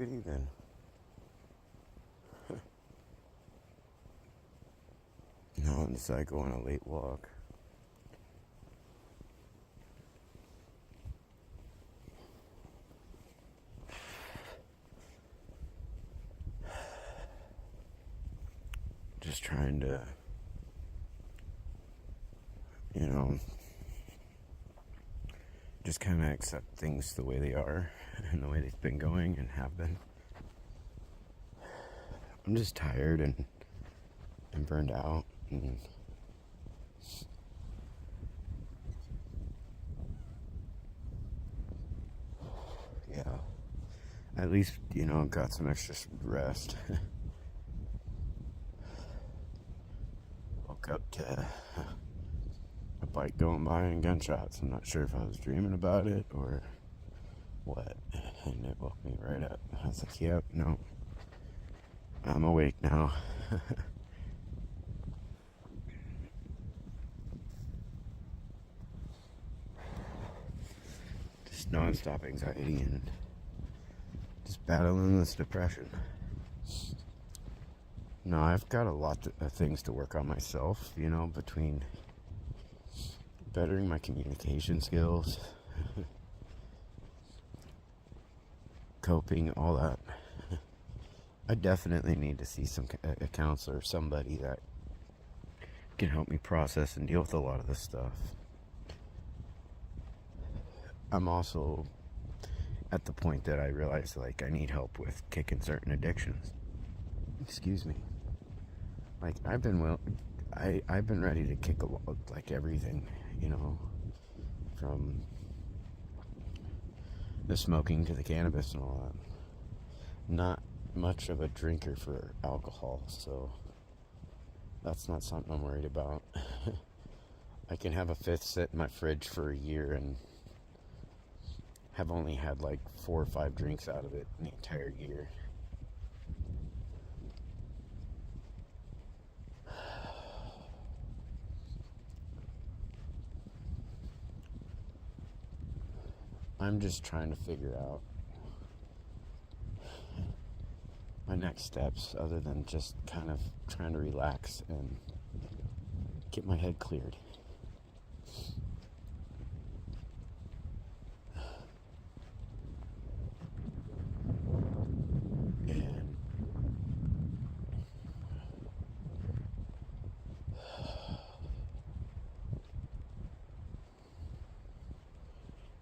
Good evening. Now I decided to go on a late walk. Just trying to, just kind of accept things the way they are and the way they've been going and have been. I'm just tired and burned out, and yeah, at least, got some extra rest. Woke up to a bike going by and gunshots. I'm not sure if I was dreaming about it or what, and it woke me right up. I was like, yep, no, I'm awake now. Just non-stop anxiety and just battling this depression. No, I've got a lot of things to work on myself, between bettering my communication skills, coping, all that. I definitely need to see a counselor, somebody that can help me process and deal with a lot of this stuff. I'm also at the point that I realize, I need help with kicking certain addictions. Excuse me. I've been ready to kick everything, from the smoking to the cannabis and all that. Not much of a drinker for alcohol, so that's not something I'm worried about. I can have a fifth sit in my fridge for a year and have only had 4 or 5 drinks out of it in the entire year. I'm just trying to figure out my next steps, other than just kind of trying to relax and get my head cleared.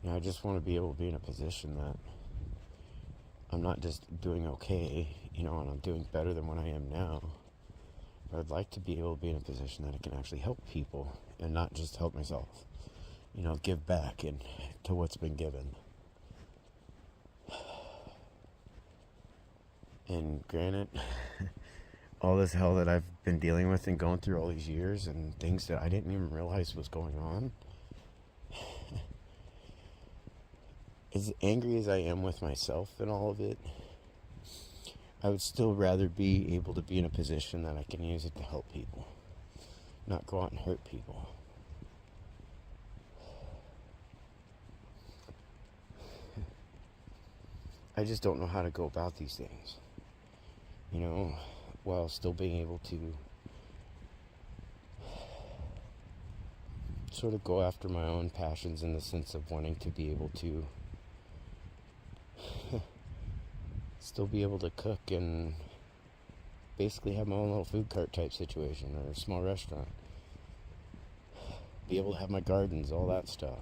And I just want to be able to be in a position that I'm not just doing okay, and I'm doing better than what I am now. But I'd like to be able to be in a position that I can actually help people and not just help myself. Give back to what's been given. And granted, all this hell that I've been dealing with and going through all these years and things that I didn't even realize was going on, as angry as I am with myself and all of it, I would still rather be able to be in a position that I can use it to help people, not go out and hurt people. I just don't know how to go about these things, while still being able to sort of go after my own passions, in the sense of wanting to be able to still be able to cook and basically have my own little food cart type situation, or a small restaurant. Be able to have my gardens, all that stuff.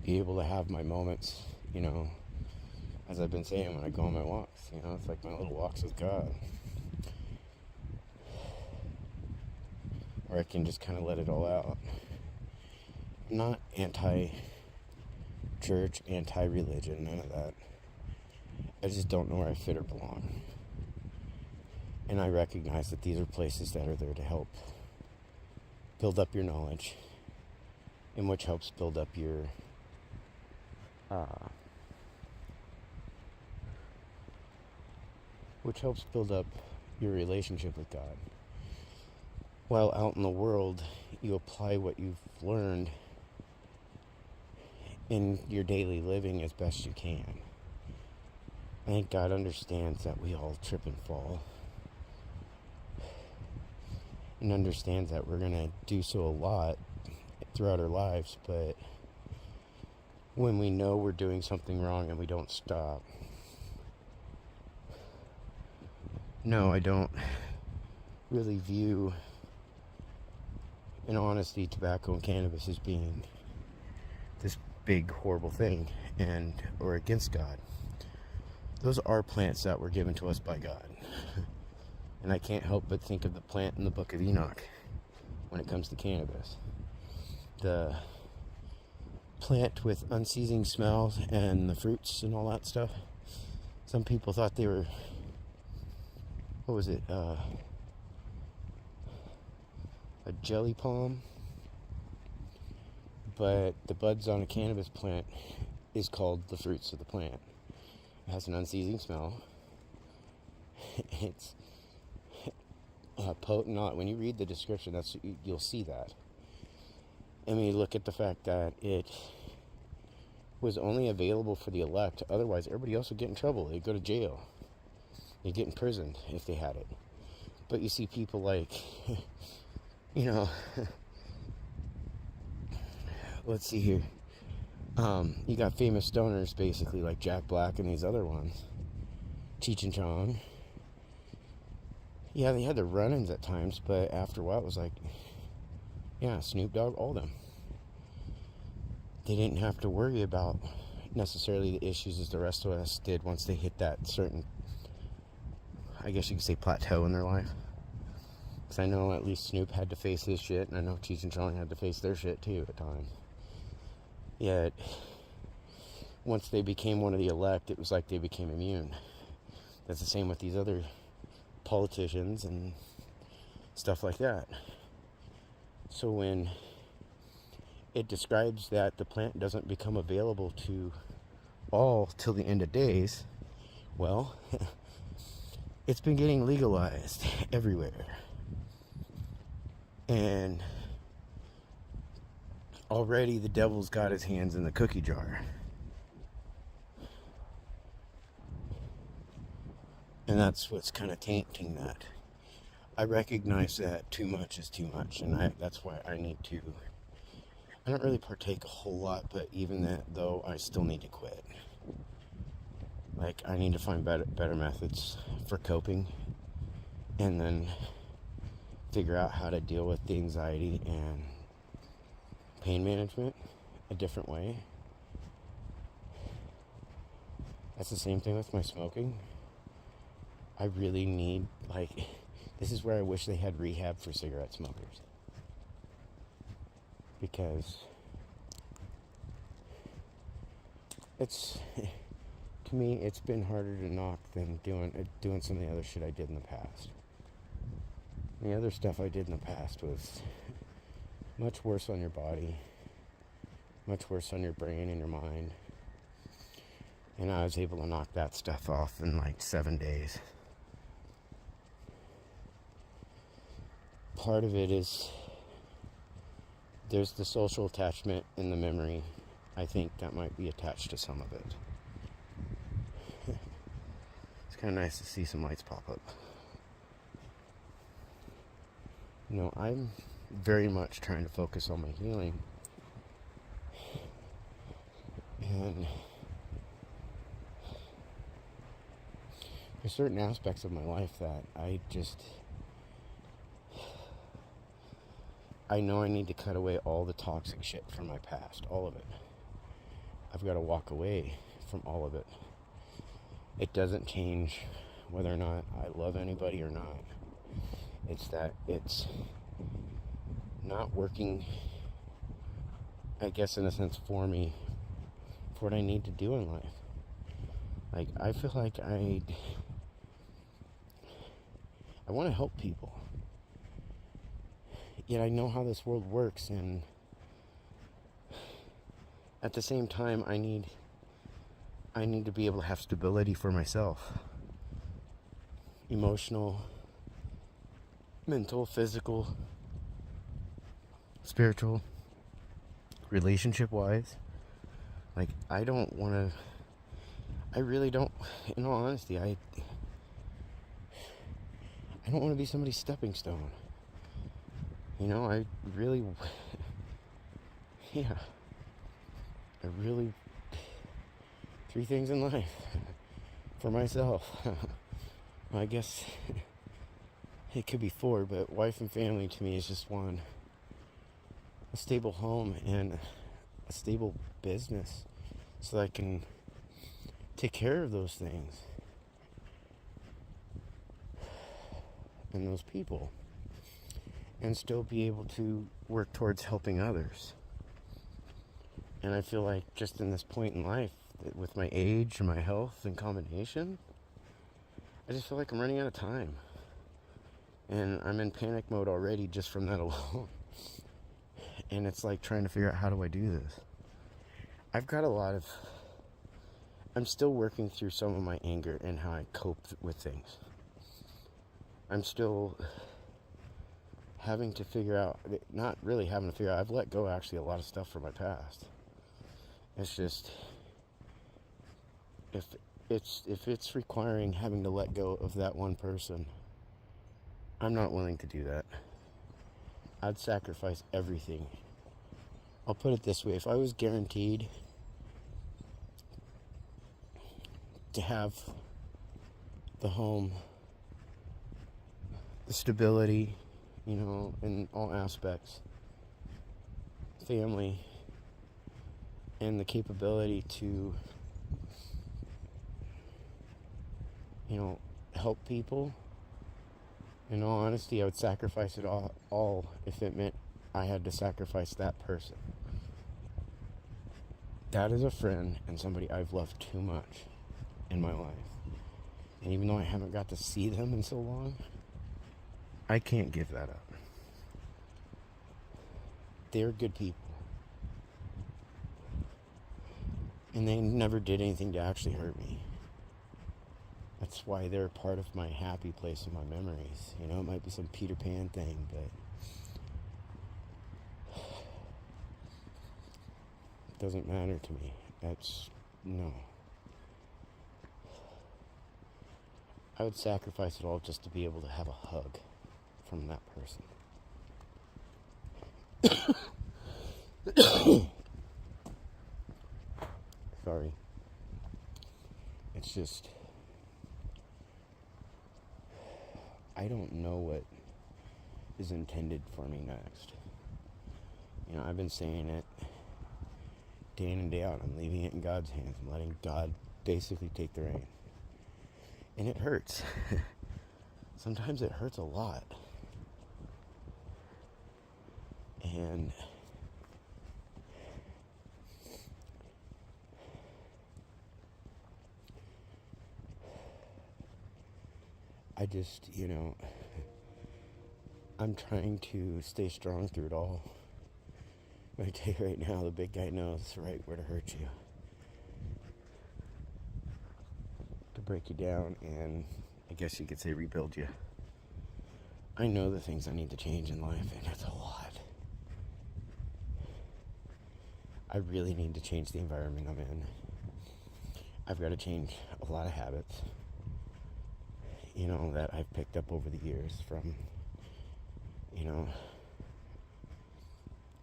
Be able to have my moments, as I've been saying, when I go on my walks. It's like my little walks with God. Or I can just kind of let it all out. I'm not anti-church, anti-religion, none of that. I just don't know where I fit or belong. And I recognize that these are places that are there to help build up your knowledge, and which helps build up your relationship with God. While out in the world, you apply what you've learned in your daily living as best you can. I think God understands that we all trip and fall, and understands that we're going to do so a lot throughout our lives, but when we know we're doing something wrong and we don't stop. No, I don't really view, in honesty, tobacco and cannabis as being this big horrible thing or against God. Those are plants that were given to us by God. And I can't help but think of the plant in the book of Enoch when it comes to cannabis. The plant with unceasing smells and the fruits and all that stuff. Some people thought they were, what was it, a jelly palm? But the buds on a cannabis plant is called the fruits of the plant. It has an unceasing smell. It's potent. When you read the description, you'll see that. And when you look at the fact that it was only available for the elect, otherwise everybody else would get in trouble. They'd go to jail. They'd get imprisoned if they had it. But you see people like, let's see here. You got famous stoners, basically, like Jack Black and these other ones. Cheech and Chong. Yeah, they had their run-ins at times, but after a while it was like, yeah, Snoop Dogg, all them. They didn't have to worry about necessarily the issues as the rest of us did once they hit that certain, I guess you could say, plateau in their life. Because I know at least Snoop had to face his shit, and I know Cheech and Chong had to face their shit too at times. Yet, once they became one of the elect, it was like they became immune. That's the same with these other politicians and stuff like that. So when it describes that the plant doesn't become available to all till the end of days, well, it's been getting legalized everywhere. And already the devil's got his hands in the cookie jar. And that's what's kind of tainting that. I recognize that too much is too much, and that's why I don't really partake a whole lot, but even that, though, I still need to quit. Like, I need to find better methods for coping, and then figure out how to deal with the anxiety and pain management a different way. That's the same thing with my smoking. I really need, this is where I wish they had rehab for cigarette smokers. Because to me, it's been harder to knock than doing some of the other shit I did in the past. And the other stuff I did in the past was much worse on your body, much worse on your brain and your mind. And I was able to knock that stuff off in 7 days. Part of it is there's the social attachment and the memory. I think that might be attached to some of it. It's kind of nice to see some lights pop up. I'm very much trying to focus on my healing. And there's certain aspects of my life that I know I need to cut away all the toxic shit from my past, all of it. I've got to walk away from all of it. It doesn't change whether or not I love anybody or not. It's that it's not working, I guess, in a sense, for me, for what I need to do in life. I feel like I want to help people. Yet I know how this world works, and at the same time, I need to be able to have stability for myself. Emotional, mental, physical. spiritual, relationship wise. Like, I don't want to, I really don't, in all honesty, I don't want to be somebody's stepping stone. You know, I really, yeah, I really, 3 things in life for myself. I guess it could be 4, but wife and family to me is just 1. A stable home and a stable business so that I can take care of those things and those people and still be able to work towards helping others. And I feel like just in this point in life, with my age and my health in combination, I just feel like I'm running out of time. And I'm in panic mode already just from that alone. And it's like trying to figure out, how do I do this? I've got I'm still working through some of my anger and how I cope with things. I'm still having to figure out, not really having to figure out, I've let go actually a lot of stuff from my past. It's just, if it's requiring having to let go of that one person, I'm not willing to do that. I'd sacrifice everything. I'll put it this way, if I was guaranteed to have the home, the stability, you know, in all aspects, family, and the capability to, you know, help people, in all honesty, I would sacrifice it all if it meant I had to sacrifice that person. That is a friend and somebody I've loved too much in my life. And even though I haven't got to see them in so long, I can't give that up. They're good people. And they never did anything to actually hurt me. That's why they're part of my happy place in my memories. You know, it might be some Peter Pan thing, but it doesn't matter to me. No. I would sacrifice it all just to be able to have a hug from that person. Sorry. It's just, I don't know what is intended for me next. You know, I've been saying it day in and day out. I'm leaving it in God's hands. I'm letting God basically take the reign. And it hurts. Sometimes it hurts a lot. And I just, you know, I'm trying to stay strong through it all. But I tell you right now, the big guy knows right where to hurt you, to break you down, and I guess you could say rebuild you. I know the things I need to change in life, and it's a lot. I really need to change the environment I'm in. I've got to change a lot of habits, you know, that I've picked up over the years from, you know,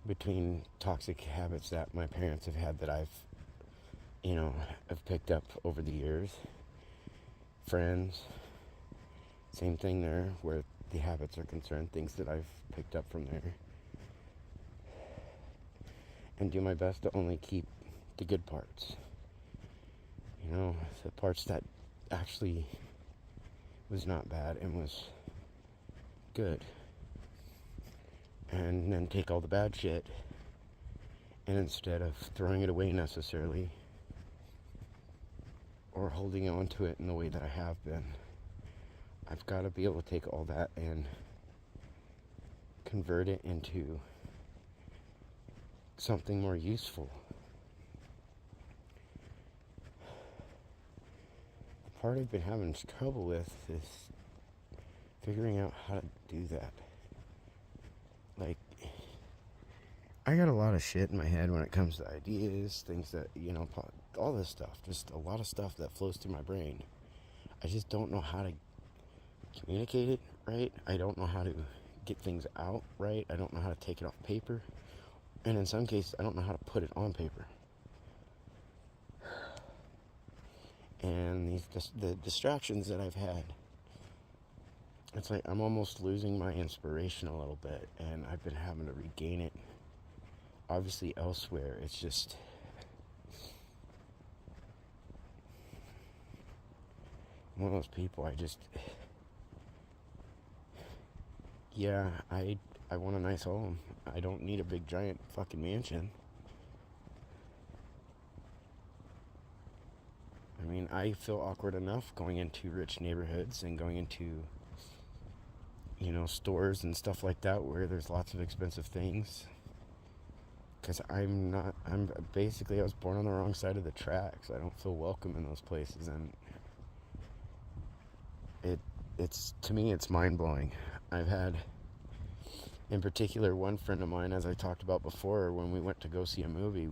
between toxic habits that my parents have had that I've picked up over the years. Friends, same thing there, where the habits are concerned, things that I've picked up from there. And do my best to only keep the good parts. You know, the parts that actually was not bad and was good. And then take all the bad shit, and instead of throwing it away necessarily, or holding on to it in the way that I have been, I've got to be able to take all that and convert it into something more useful. The part I've been having trouble with is figuring out how to do that. Like, I got a lot of shit in my head when it comes to ideas, things that, all this stuff. Just a lot of stuff that flows through my brain. I just don't know how to communicate it right. I don't know how to get things out right. I don't know how to take it off paper. And in some cases, I don't know how to put it on paper. And the distractions that I've had, it's like I'm almost losing my inspiration a little bit, and I've been having to regain it. Obviously, elsewhere, it's just I'm one of those people. Yeah, I want a nice home. I don't need a big giant fucking mansion. I mean, I feel awkward enough going into rich neighborhoods and going into, stores and stuff like that where there's lots of expensive things. Because I'm basically, I was born on the wrong side of the tracks. I don't feel welcome in those places. And it's, to me, it's mind blowing. I've had, in particular, one friend of mine, as I talked about before, when we went to go see a movie, it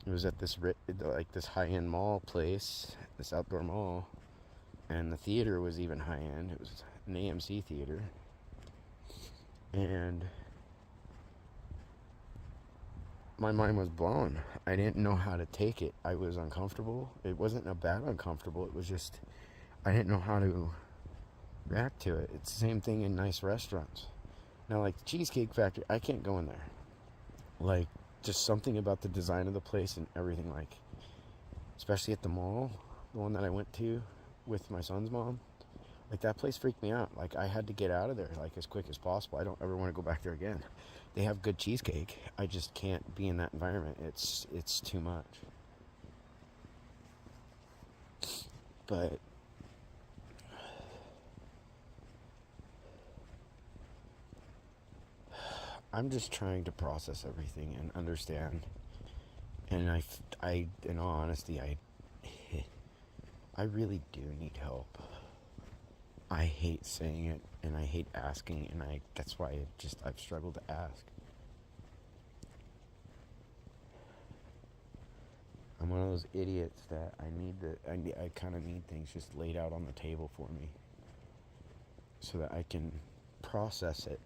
was at this high-end mall place, this outdoor mall, and the theater was even high-end. It was an AMC theater, and my mind was blown. I didn't know how to take it. I was uncomfortable. It wasn't a bad uncomfortable. It was just, I didn't know how to react to it. It's the same thing in nice restaurants. Now, like the Cheesecake Factory, I can't go in there. Like, just something about the design of the place and everything, like, especially at the mall, the one that I went to with my son's mom, like, that place freaked me out. Like, I had to get out of there, like, as quick as possible. I don't ever want to go back there again. They have good cheesecake. I just can't be in that environment. It's too much. But I'm just trying to process everything and understand. And in all honesty, I really do need help. I hate saying it, and I hate asking, and that's why I've struggled to ask. I'm one of those idiots that I kind of need things just laid out on the table for me so that I can process it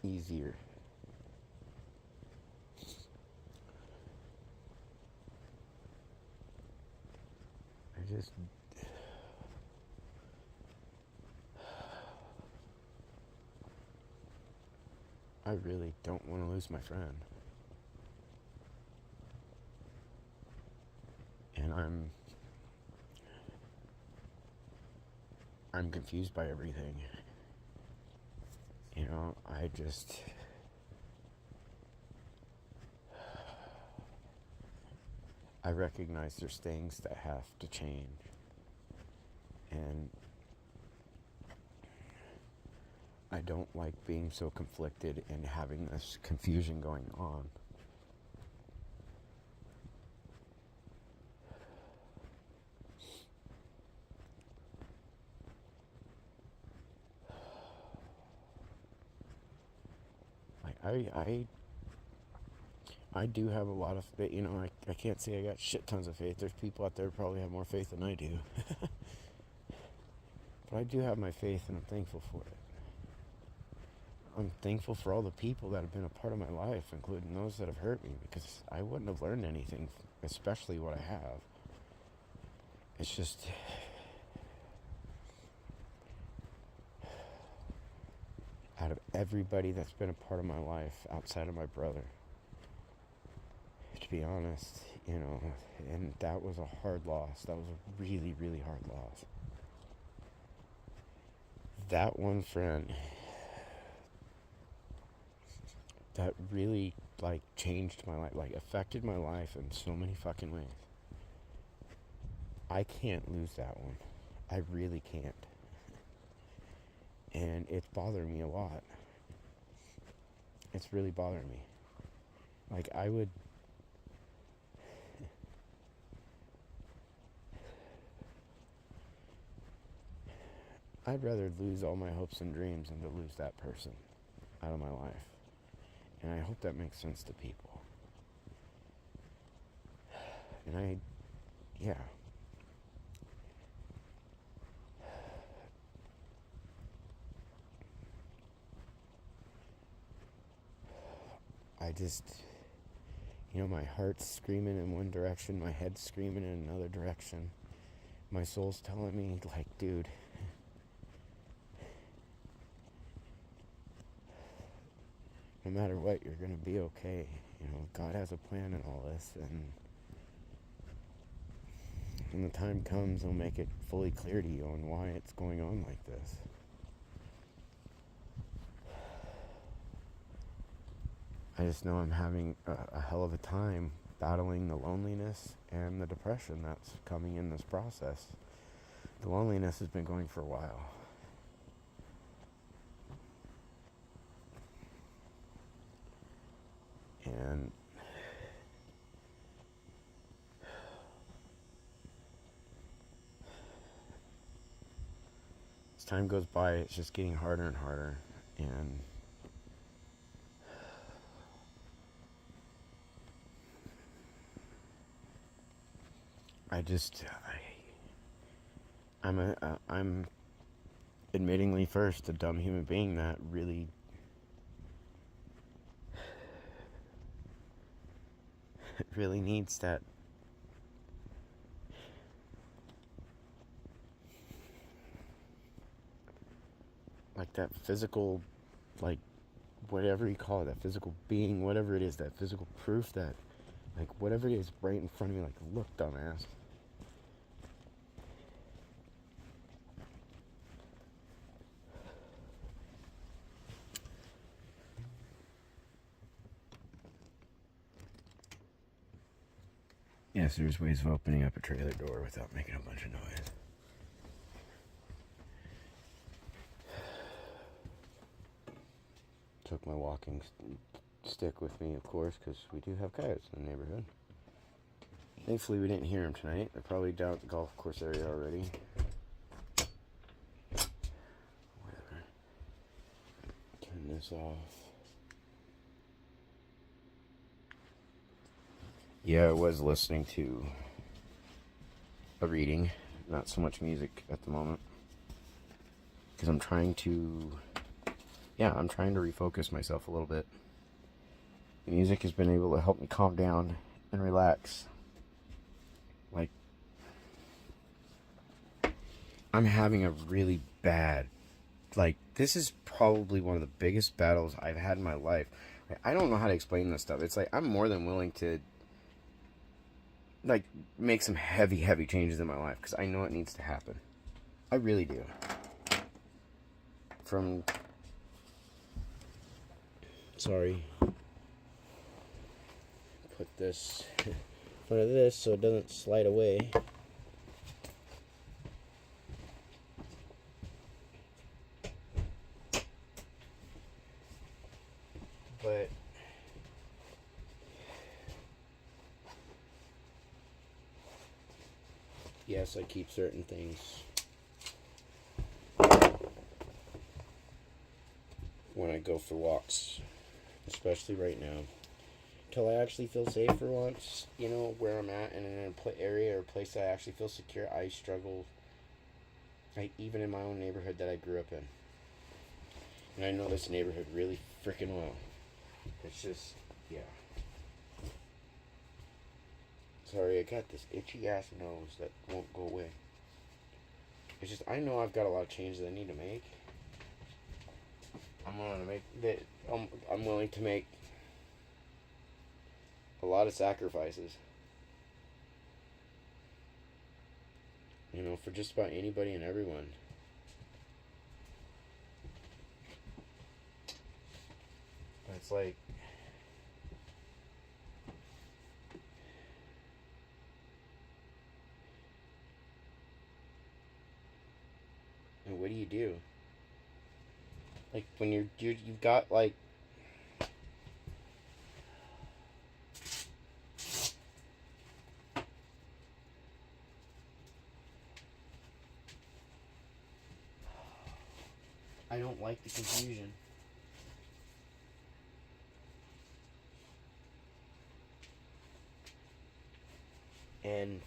easier. I really don't want to lose my friend. And I'm confused by everything. I recognize there's things that have to change. And I don't like being so conflicted and having this confusion going on. I do have a lot of faith. I can't say I got shit tons of faith. There's people out there who probably have more faith than I do. But I do have my faith, and I'm thankful for it. I'm thankful for all the people that have been a part of my life, including those that have hurt me, because I wouldn't have learned anything, especially what I have. It's just... out of everybody that's been a part of my life outside of my brother, to be honest, and that was a hard loss. That was a really, really hard loss. That one friend that really, changed my life, affected my life in so many fucking ways. I can't lose that one. I really can't. And it's bothering me a lot. It's really bothering me. I'd rather lose all my hopes and dreams than to lose that person. out of my life. And I hope that makes sense to people. And yeah. I just, my heart's screaming in one direction, my head's screaming in another direction. My soul's telling me, like, dude, no matter what, you're going to be okay. God has a plan in all this, and when the time comes, He'll make it fully clear to you on why it's going on like this. I just know I'm having a hell of a time battling the loneliness and the depression that's coming in this process. The loneliness has been going for a while. And as time goes by, it's just getting harder and harder. And I'm admittingly first a dumb human being that really needs that that physical, whatever you call it, that physical being, whatever it is, that physical proof that, whatever it is right in front of me, look, dumbass. Yes, there's ways of opening up a trailer door without making a bunch of noise. Took my walking stick with me, of course, because we do have coyotes in the neighborhood. Thankfully, we didn't hear them tonight. They're probably down at the golf course area already. Whatever. Turn this off. Yeah, I was listening to a reading, not so much music at the moment, because I'm trying to refocus myself a little bit. The music has been able to help me calm down and relax. I'm having a really bad, this is probably one of the biggest battles I've had in my life. I don't know how to explain this stuff. It's I'm more than willing to make some heavy changes in my life, because I know it needs to happen. I really do. Sorry. Put this in front of this so it doesn't slide away. But yes, I keep certain things when I go for walks, especially right now, until I actually feel safe for once, where I'm at, and in an area or place that I actually feel secure. I struggle, even in my own neighborhood that I grew up in. And I know this neighborhood really freaking well. It's just, yeah. Sorry, I got this itchy ass nose that won't go away. It's just, I know I've got a lot of changes I need to make. I'm willing to make a lot of sacrifices. For just about anybody and everyone. But it's and what do you do? When you've got I don't like the confusion. And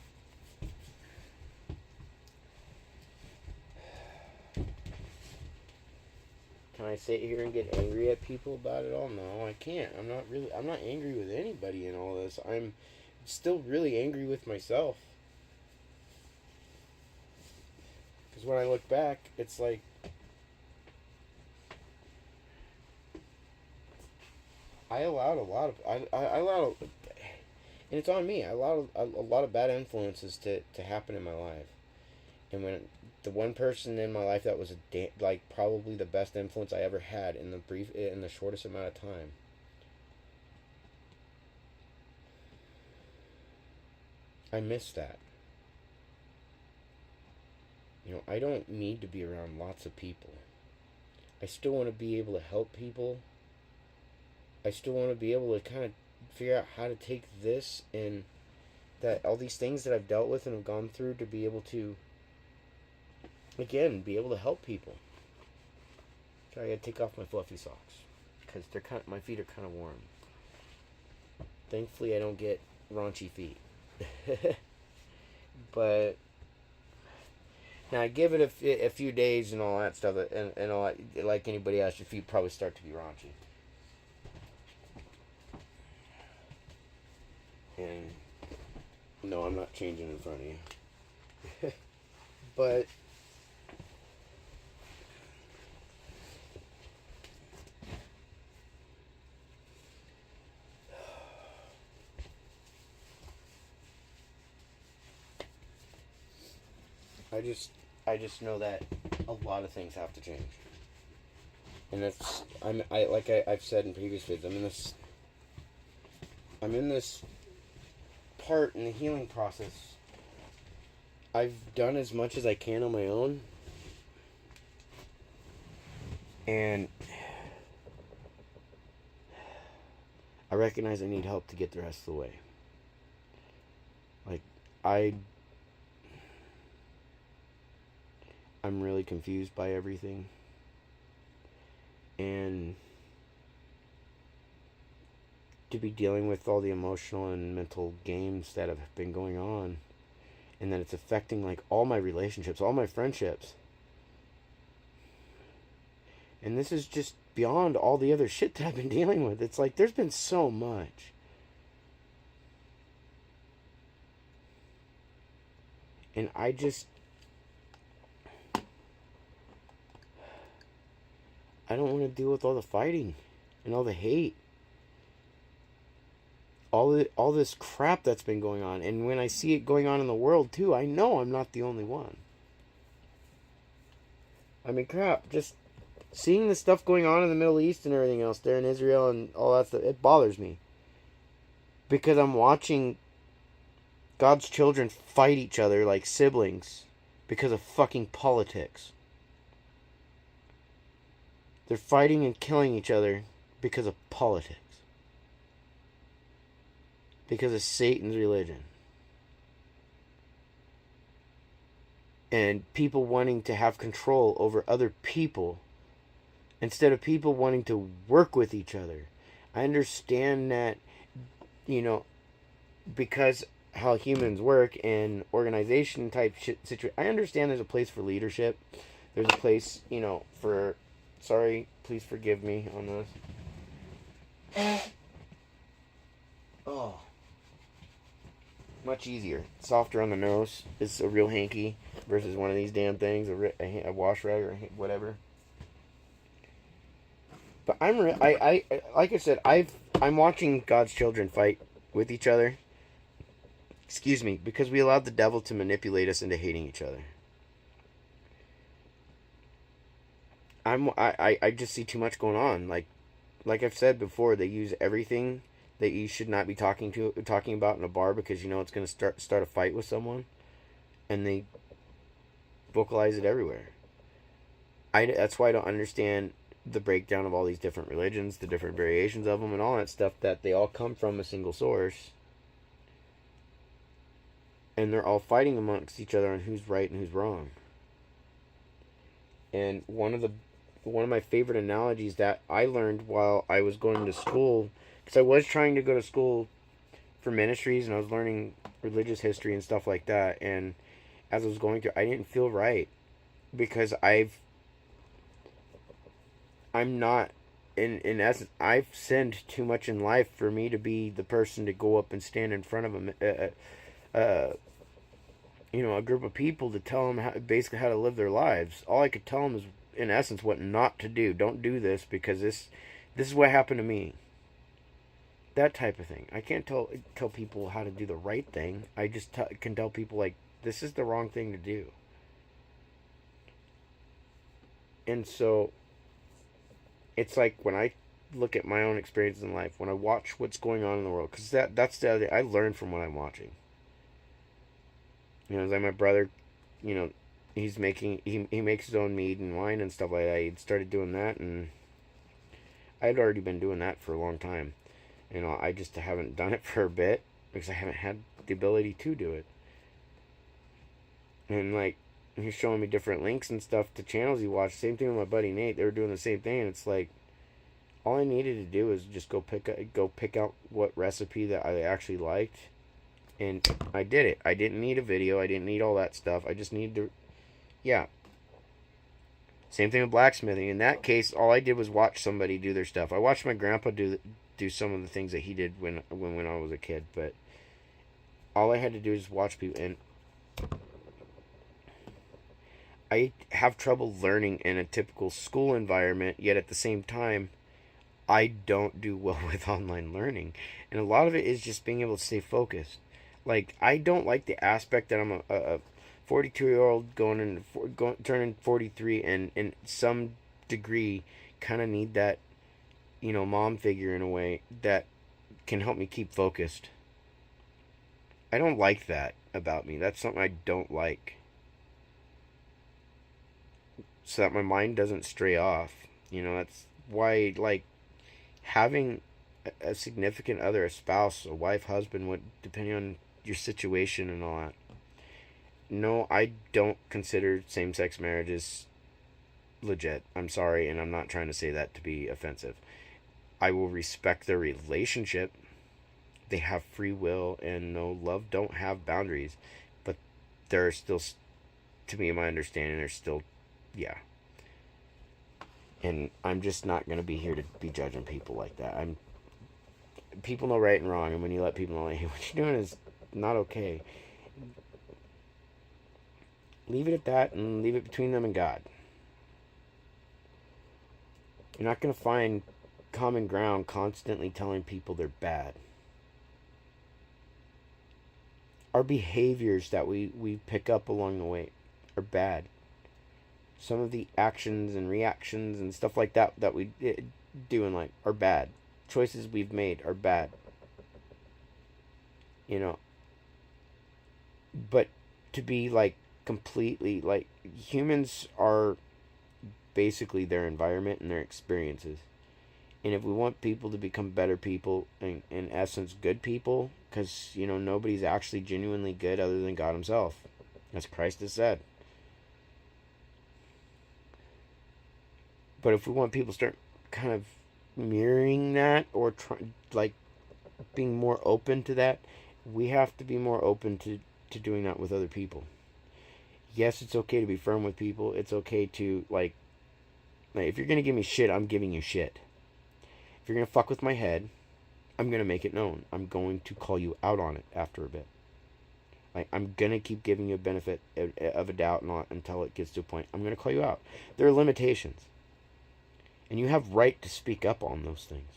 can I sit here and get angry at people about it all? No, I can't. I'm not angry with anybody in all this. I'm still really angry with myself. Because when I look back, it's like, I allowed a lot of, I allowed, and it's on me. I allowed a lot of bad influences to happen in my life. And when the one person in my life that was like probably the best influence I ever had in the shortest amount of time, I missed that. I don't need to be around lots of people. I still want to be able to help people. I still want to be able to kind of figure out how to take this and that all these things that I've dealt with and have gone through to be able to, again, be able to help people. I gotta take off my fluffy socks because my feet are kind of warm. Thankfully, I don't get raunchy feet. But now I give it a few days and all that stuff, and all that, like anybody else, your feet probably start to be raunchy. And no, I'm not changing in front of you. But I just know that a lot of things have to change. And that's I've said in previous videos, I'm in this part in the healing process. I've done as much as I can on my own, and I recognize I need help to get the rest of the way. Like, I'm really confused by everything, and to be dealing with all the emotional and mental games that have been going on, and that it's affecting like all my relationships, all my friendships. And this is just beyond all the other shit that I've been dealing with. It's like there's been so much. And I don't want to deal with all the fighting and all the hate. All this crap that's been going on. And when I see it going on in the world too, I know I'm not the only one. I mean, crap, just seeing the stuff going on in the Middle East and everything else there in Israel and all that stuff, it bothers me. Because I'm watching God's children fight each other like siblings because of fucking politics. They're fighting and killing each other because of politics. Because of Satan's religion. And people wanting to have control over other people instead of people wanting to work with each other. I understand that, because how humans work and organization type situation, I understand there's a place for leadership. There's a place, for... Sorry, please forgive me on this. Oh. Much easier. Softer on the nose. It's a real hanky versus one of these damn things, a wash rag or whatever. But like I said, I'm watching God's children fight with each other. Excuse me, because we allowed the devil to manipulate us into hating each other. I just see too much going on. Like I've said before, they use everything that you should not be talking about in a bar because it's going to start a fight with someone, and they vocalize it everywhere. That's why I don't understand the breakdown of all these different religions, the different variations of them, and all that stuff, that they all come from a single source, and they're all fighting amongst each other on who's right and who's wrong. And one of my favorite analogies that I learned while I was going to school, because I was trying to go to school for ministries, and I was learning religious history and stuff like that. And as I was going through, I didn't feel right because I'm not, in essence, I've sinned too much in life for me to be the person to go up and stand in front of a group of people to tell them basically how to live their lives. All I could tell them is, in essence, what not to do. Don't do this because this is what happened to me. That type of thing. I can't tell people how to do the right thing. I just can tell people, like, this is the wrong thing to do. And so it's like when I look at my own experiences in life, when I watch what's going on in the world, because that's the other thing. I learn from what I'm watching. It's like my brother, he's he makes his own mead and wine and stuff like that. He started doing that, and I'd already been doing that for a long time. I just haven't done it for a bit because I haven't had the ability to do it. And like, he's showing me different links and stuff to channels he watched. Same thing with my buddy Nate. They were doing the same thing. And it's like, all I needed to do was just go pick out what recipe that I actually liked, and I did it. I didn't need a video. I didn't need all that stuff. I just needed to, yeah. Same thing with blacksmithing. In that case, all I did was watch somebody do their stuff. I watched my grandpa do some of the things that he did when I was a kid, but all I had to do is watch people. And I have trouble learning in a typical school environment, yet at the same time, I don't do well with online learning. And a lot of it is just being able to stay focused. Like, I don't like the aspect that I'm a 42-year-old turning 43, and in some degree kind of need that, mom figure in a way that can help me keep focused. I don't like that about me. That's something I don't like. So that my mind doesn't stray off. That's why, like, having a significant other, a spouse, a wife, husband, what, depending on your situation and all that. No, I don't consider same-sex marriages legit. I'm sorry, and I'm not trying to say that to be offensive. I will respect their relationship. They have free will, and no, love don't have boundaries. But there are still, to me, in my understanding, there's still, yeah. And I'm just not going to be here to be judging people like that. People know right and wrong, and when you let people know, like, hey, what you're doing is not okay, leave it at that and leave it between them and God. You're not going to find common ground constantly telling people they're bad. Our behaviors that we pick up along the way are bad. Some of the actions and reactions and stuff like that we do in life are bad. Choices we've made are bad. But to be, like, completely, like, humans are basically their environment and their experiences. And if we want people to become better people, in essence, good people, because, nobody's actually genuinely good other than God himself, as Christ has said. But if we want people to start kind of mirroring that, or being more open to that, we have to be more open to doing that with other people. Yes, it's okay to be firm with people. It's okay to, like if you're going to give me shit, I'm giving you shit. If you're going to fuck with my head, I'm going to make it known. I'm going to call you out on it after a bit. Like, I'm going to keep giving you a benefit of a doubt until it gets to a point. I'm going to call you out. There are limitations. And you have right to speak up on those things.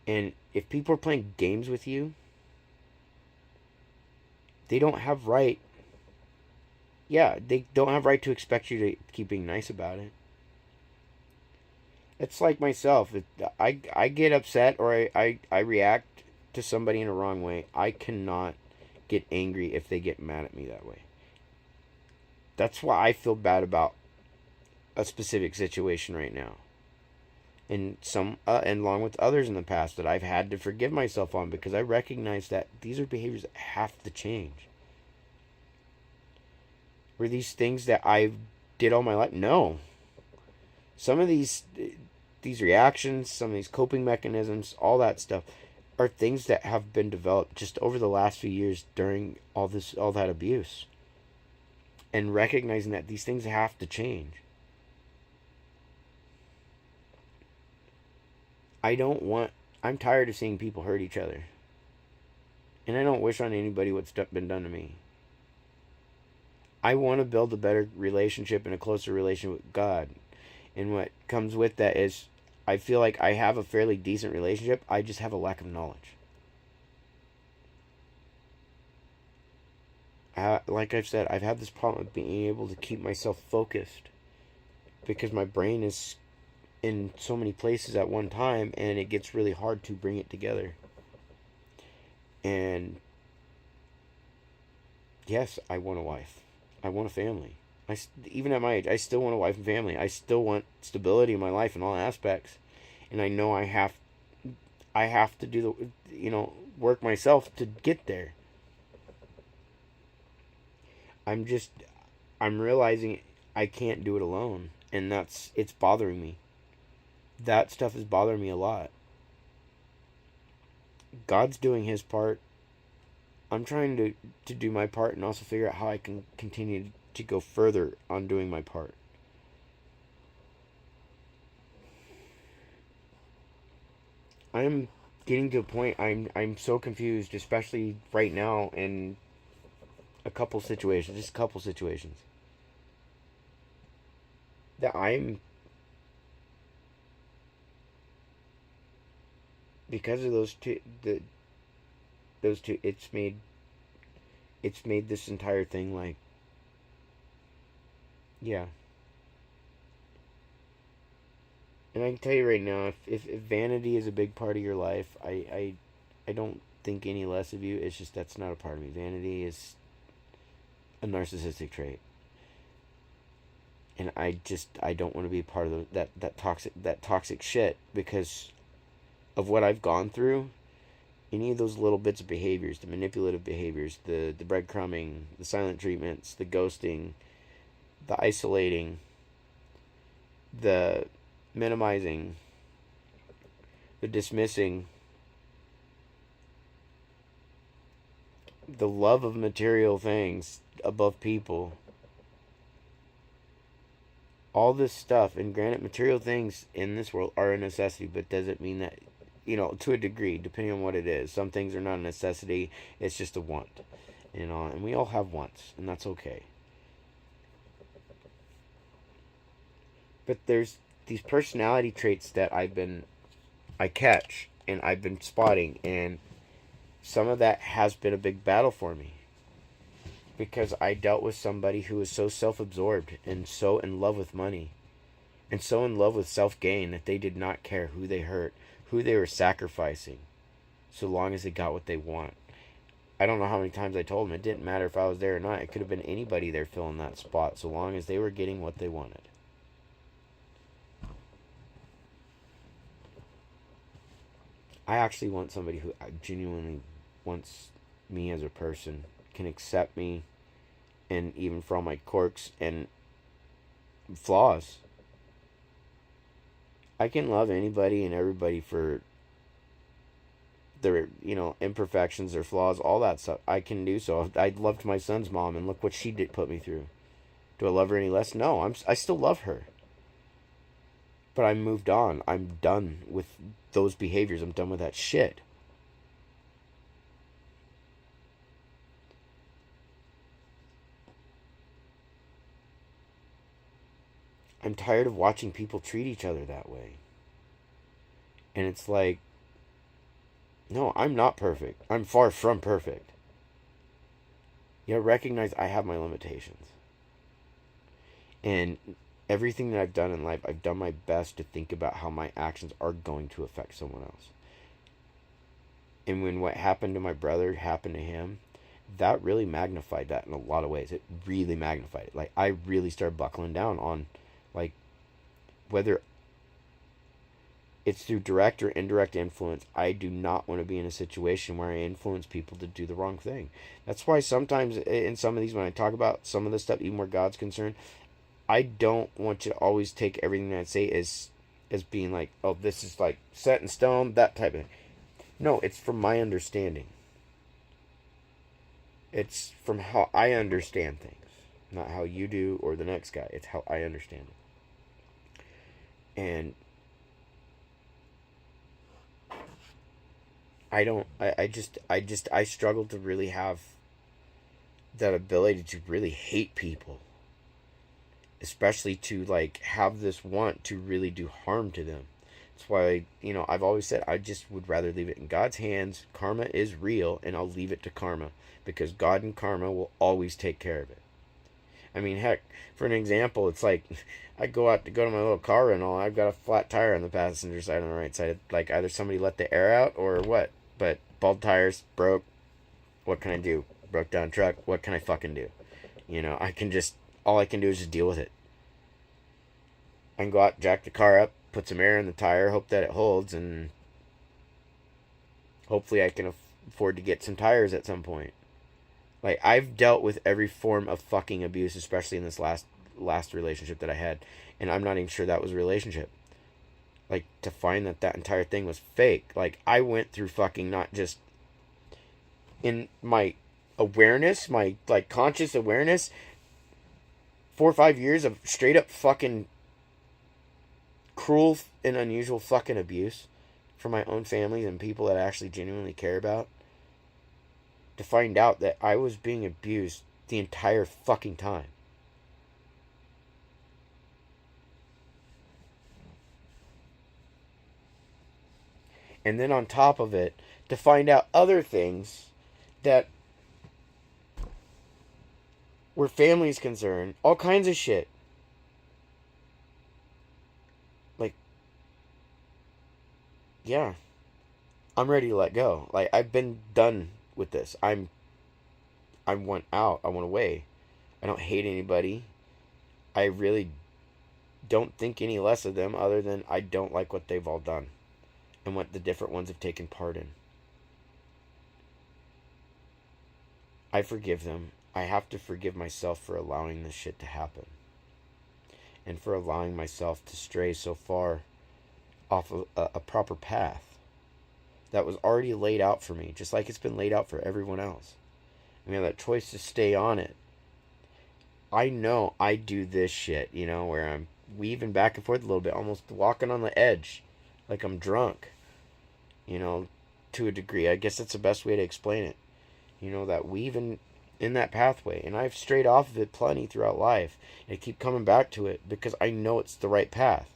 And if people are playing games with you, they don't have right. Yeah, they don't have right to expect you to keep being nice about it. It's like myself. I get upset, or I react to somebody in a wrong way. I cannot get angry if they get mad at me that way. That's why I feel bad about a specific situation right now. And and along with others in the past that I've had to forgive myself on, because I recognize that these are behaviors that have to change. Were these things that I did all my life? No. Some of these reactions, some of these coping mechanisms, all that stuff, are things that have been developed just over the last few years during all that abuse, and recognizing that these things have to change. I'm tired of seeing people hurt each other. And I don't wish on anybody what's been done to me. I want to build a better relationship and a closer relationship with God. And what comes with that is I feel like I have a fairly decent relationship. I just have a lack of knowledge. Like I've said, I've had this problem with being able to keep myself focused because my brain is in so many places at one time, and it gets really hard to bring it together. And yes, I want a wife. I want a family. Even at my age, I still want a wife and family. I still want stability in my life in all aspects, and I know I have to do work myself to get there. I'm realizing I can't do it alone, and it's bothering me. That stuff is bothering me a lot. God's doing his part. I'm trying to do my part and also figure out how I can continue to go further on doing my part. I'm getting to a point I'm so confused, especially right now in just a couple situations, that because of those two, it's made this entire thing like, yeah. And I can tell you right now, if vanity is a big part of your life, I don't think any less of you. It's just that's not a part of me. Vanity is a narcissistic trait, and I don't want to be a part of that toxic shit because of what I've gone through. Any of those little bits of behaviors, the manipulative behaviors, the breadcrumbing, the silent treatments, the ghosting, the isolating, the minimizing, the dismissing, the love of material things above people, all this stuff. And granted, material things in this world are a necessity, but doesn't mean that, to a degree, depending on what it is. Some things are not a necessity, it's just a want, and we all have wants, and that's okay. But there's these personality traits that I catch, and I've been spotting, and some of that has been a big battle for me. Because I dealt with somebody who was so self-absorbed and so in love with money and so in love with self-gain that they did not care who they hurt, who they were sacrificing, so long as they got what they want. I don't know how many times I told them it didn't matter if I was there or not. It could have been anybody there filling that spot, so long as they were getting what they wanted. I actually want somebody who genuinely wants me as a person, can accept me, and even for all my quirks and flaws. I can love anybody and everybody for their, imperfections, their flaws, all that stuff. I can do so. I loved my son's mom, and look what she did put me through. Do I love her any less? No, I still love her. But I moved on. I'm done with those behaviors. I'm done with that shit. I'm tired of watching people treat each other that way. And it's like, no, I'm not perfect. I'm far from perfect. Recognize I have my limitations. And everything that I've done in life, I've done my best to think about how my actions are going to affect someone else. And when what happened to my brother happened to him, that really magnified that in a lot of ways. It really magnified it. Like, I really started buckling down on, like, whether it's through direct or indirect influence, I do not want to be in a situation where I influence people to do the wrong thing. That's why sometimes in some of these, when I talk about some of the stuff, even where God's concerned, I don't want to always take everything that I say as being like, oh, this is like set in stone, that type of thing. No, it's from my understanding. It's from how I understand things. Not how you do or the next guy. It's how I understand it. And I struggle to really have that ability to really hate people. Especially to like have this want to really do harm to them. That's why, I've always said I just would rather leave it in God's hands. Karma is real, and I'll leave it to karma because God and karma will always take care of it. I mean, heck, for an example, it's like I go out to go to my little car and all. I've got a flat tire on the passenger side on the right side. Like either somebody let the air out or what. But bald tires broke. What can I do? Broke down truck. What can I fucking do? I can just all I can do is just deal with it. I can go out, jack the car up, put some air in the tire, hope that it holds, and hopefully I can afford to get some tires at some point. Like, I've dealt with every form of fucking abuse, especially in this last relationship that I had, and I'm not even sure that was a relationship. Like, to find that entire thing was fake. Like, I went through fucking not just in my awareness, my, like, conscious awareness, 4 or 5 years of straight up fucking cruel and unusual fucking abuse from my own family and people that I actually genuinely care about. To find out that I was being abused the entire fucking time. And then on top of it, to find out other things that where family's concerned, all kinds of shit. Like, yeah, I'm ready to let go. Like, I've been done with this. I want out. I want away. I don't hate anybody. I really don't think any less of them other than I don't like what they've all done and what the different ones have taken part in. I forgive them. I have to forgive myself for allowing this shit to happen. And for allowing myself to stray so far off of a proper path that was already laid out for me, just like it's been laid out for everyone else. I mean, that choice to stay on it. I know I do this shit, where I'm weaving back and forth a little bit, almost walking on the edge, like I'm drunk, to a degree. I guess that's the best way to explain it. That weaving in that pathway. And I've strayed off of it plenty throughout life. And I keep coming back to it because I know it's the right path.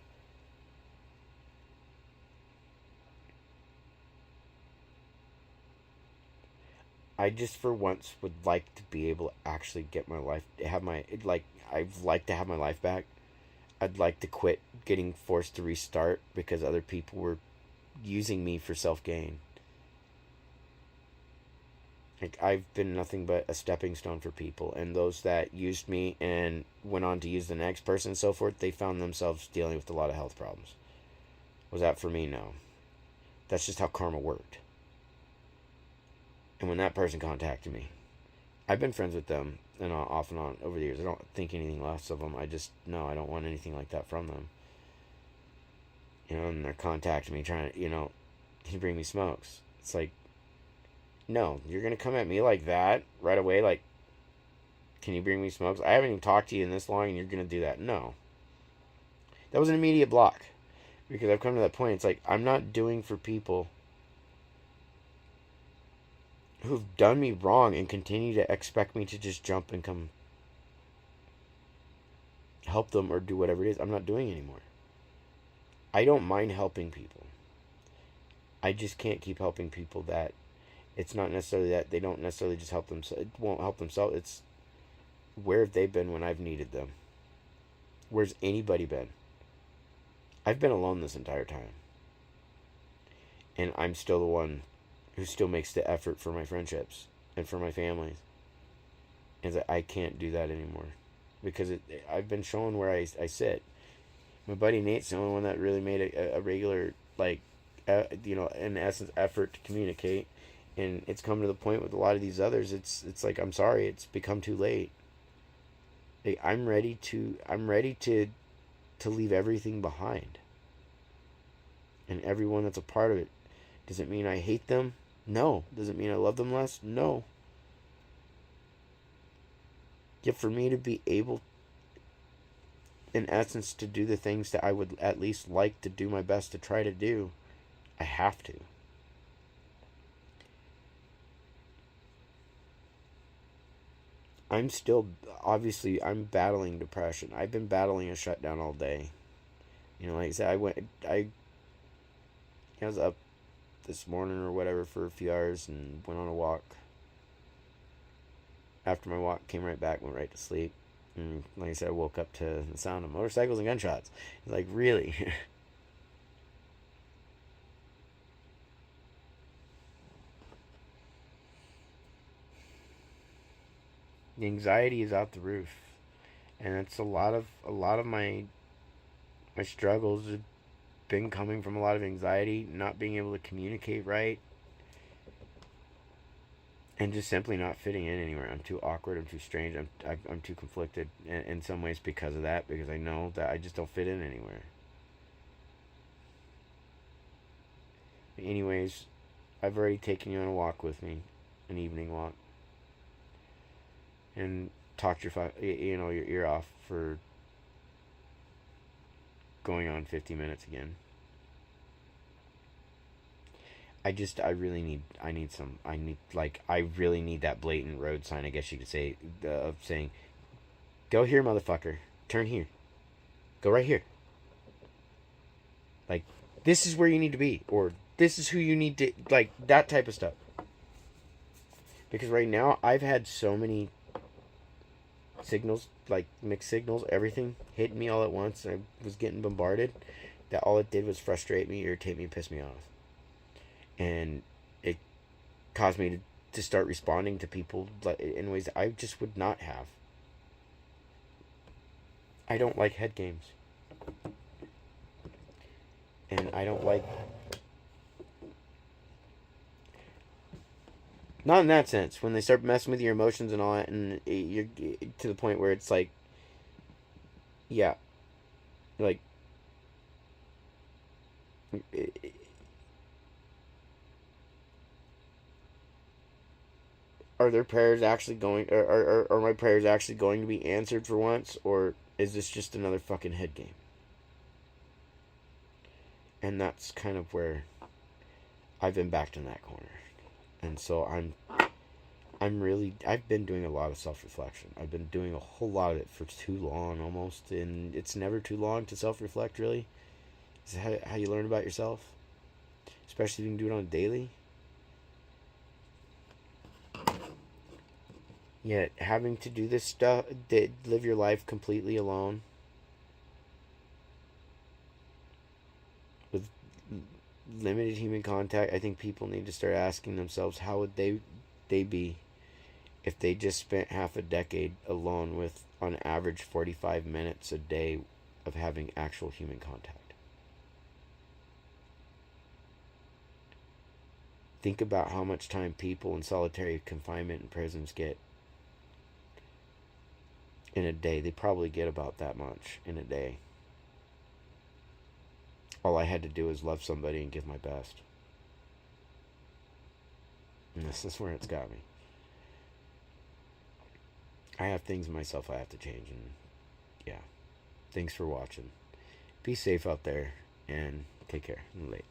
I just for once would like to be able to actually get my life, I'd like to have my life back. I'd like to quit getting forced to restart because other people were using me for self-gain. Like, I've been nothing but a stepping stone for people, and those that used me and went on to use the next person and so forth, they found themselves dealing with a lot of health problems. Was that for me? No. That's just how karma worked. And when that person contacted me, I've been friends with them and off and on over the years. I don't think anything less of them. I don't want anything like that from them. And they're contacting me trying to, can you bring me smokes? It's like, no, you're going to come at me like that right away. Like, can you bring me smokes? I haven't even talked to you in this long and you're going to do that. No. That was an immediate block. Because I've come to that point. It's like, I'm not doing for people who've done me wrong and continue to expect me to just jump and come help them or do whatever it is. I'm not doing anymore. I don't mind helping people. I just can't keep helping people that it's not necessarily that they don't necessarily just help themselves. It won't help themselves. It's where have they been when I've needed them? Where's anybody been? I've been alone this entire time. And I'm still the one who still makes the effort for my friendships and for my families. And I can't do that anymore. Because I've been shown where I sit. My buddy Nate's the only one that really made a regular, in essence, effort to communicate. And it's come to the point with a lot of these others, it's like, I'm sorry, it's become too late. Like, I'm ready to leave everything behind. And everyone that's a part of it. Does it mean I hate them? No. Does it mean I love them less? No. Yet for me to be able, in essence, to do the things that I would at least like to do my best to try to do, I have to. I'm still, obviously, I'm battling depression. I've been battling a shutdown all day. You know, like I said, I was up this morning or whatever for a few hours and went on a walk. After my walk, came right back, went right to sleep. And like I said, I woke up to the sound of motorcycles and gunshots. Like, really? The anxiety is out the roof. And it's a lot of my struggles have been coming from a lot of anxiety, not being able to communicate right, and just simply not fitting in anywhere. I'm too awkward. I'm too strange. I'm too conflicted in some ways because of that. Because I know that I just don't fit in anywhere. Anyways, I've already taken you on a walk with me, an evening walk, and talked your your ear off for going on 50 minutes again. I really need that blatant road sign, I guess you could say, of saying, go here, motherfucker, turn here, go right here. Like, this is where you need to be, or this is who you need to, like, that type of stuff. Because right now, I've had so many signals, like mixed signals, everything hitting me all at once, and I was getting bombarded, that all it did was frustrate me, irritate me, piss me off. And it caused me to start responding to people in ways I just would not have. I don't like head games. And I don't like... Not in that sense. When they start messing with your emotions and all that, and you're to the point where it's like... Yeah. Like... Are their prayers actually going... Are my prayers actually going to be answered for once? Or is this just another fucking head game? And that's kind of where I've been backed in that corner. And so I've been doing a lot of self-reflection. I've been doing a whole lot of it for too long almost, and it's never too long to self-reflect, really. It's how you learn about yourself, especially if you can do it on a daily. Yet having to do this stuff, live your life completely alone, with limited human contact, I think people need to start asking themselves, how would they be if they just spent half a decade alone with, on average, 45 minutes a day of having actual human contact. Think about how much time people in solitary confinement in prisons get in a day. They probably get about that much in a day. All I had to do was love somebody and give my best. And this is where it's got me. I have things in myself I have to change, and yeah. Thanks for watching. Be safe out there, and take care. Late.